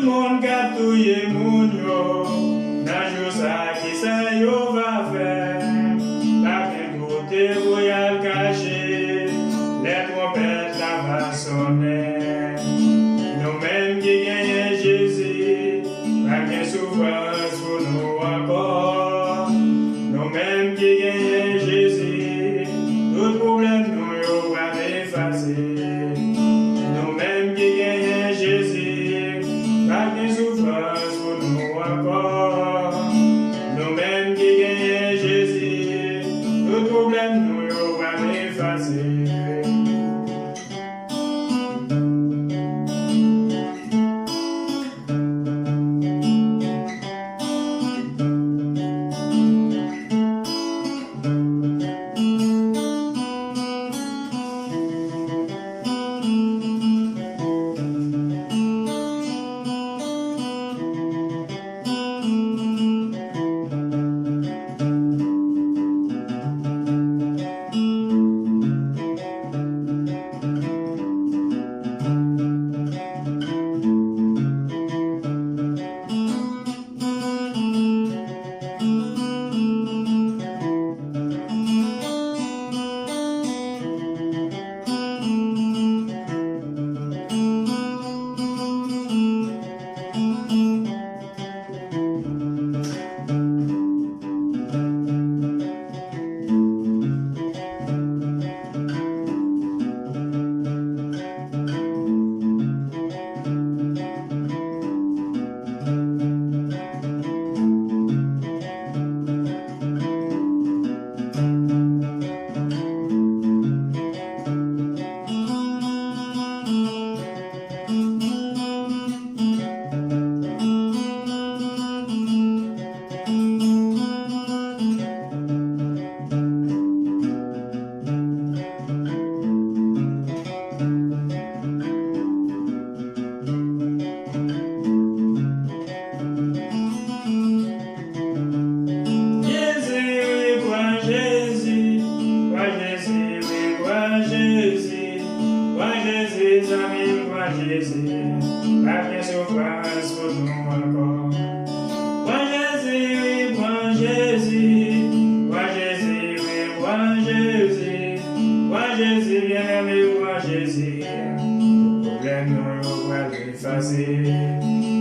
monde gâtouille mon yo, dans jour ça qui ça yo va faire. La bien côté royal caché, les trompettes la va sonner. Nous-mêmes qui gagnons Jésus, pas bien souffrance pour nous encore. Nous-mêmes qui gagnons Jésus, tout problème nous yo va effacer. Nous-mêmes qui gagnons Jésus, pas bien souffrance pour nous encore. Nous-mêmes qui gagnons Jésus, tout problème nous yo va effacer. Jésus, le problème nous va effacer.